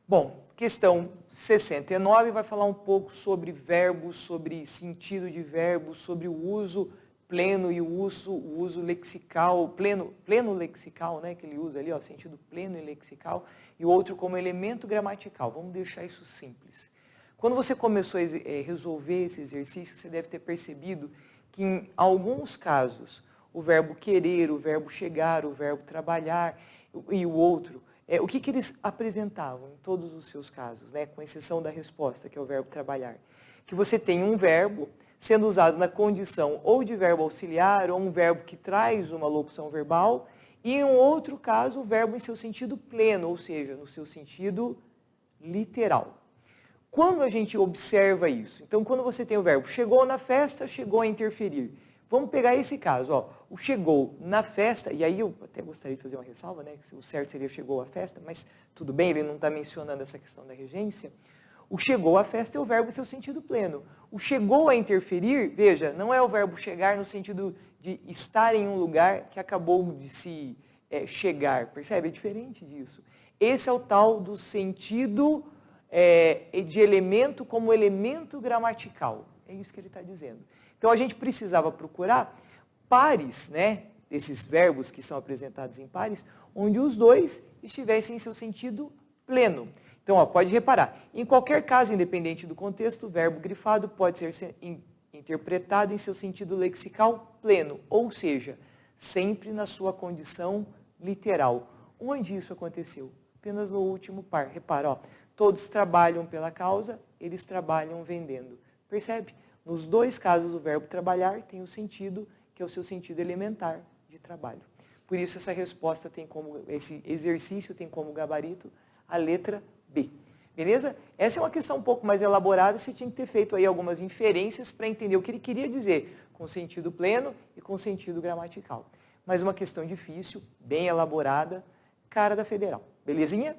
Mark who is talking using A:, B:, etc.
A: Bom, questão 69 vai falar um pouco sobre verbos, sobre sentido de verbos, sobre o uso pleno e o uso lexical, pleno lexical, né, que ele usa ali, ó, sentido pleno e lexical, e o outro como elemento gramatical. Vamos deixar isso simples. Quando você começou a resolver esse exercício, você deve ter percebido que em alguns casos, o verbo querer, o verbo chegar, o verbo trabalhar e o outro, o que eles apresentavam em todos os seus casos, né, com exceção da resposta, que é o verbo trabalhar? Que você tem um verbo sendo usado na condição ou de verbo auxiliar, ou um verbo que traz uma locução verbal, e em um outro caso, o verbo em seu sentido pleno, ou seja, no seu sentido literal. Quando a gente observa isso, então quando você tem o verbo chegou na festa, chegou a interferir. Vamos pegar esse caso, ó, o chegou na festa, e aí eu até gostaria de fazer uma ressalva, né, que o certo seria chegou à festa, mas tudo bem, ele não está mencionando essa questão da regência. O chegou à festa é o verbo em seu sentido pleno. O chegou a interferir, veja, não é o verbo chegar no sentido de estar em um lugar que acabou de se chegar, percebe? É diferente disso. Esse é o tal do sentido de elemento como elemento gramatical. É isso que ele está dizendo. Então a gente precisava procurar pares, né, desses verbos que são apresentados em pares, onde os dois estivessem em seu sentido pleno. Então, ó, pode reparar, em qualquer caso, independente do contexto, o verbo grifado pode ser interpretado em seu sentido lexical pleno, ou seja, sempre na sua condição literal. Onde isso aconteceu? Apenas no último par. Repara, ó, todos trabalham pela causa, eles trabalham vendendo. Percebe? Nos dois casos, o verbo trabalhar tem o sentido, que é o seu sentido elementar de trabalho. Por isso, essa resposta tem como, esse exercício tem como gabarito a letra B. Beleza? Essa é uma questão um pouco mais elaborada, você tinha que ter feito aí algumas inferências para entender o que ele queria dizer com sentido pleno e com sentido gramatical. Mas uma questão difícil, bem elaborada, cara da federal. Belezinha?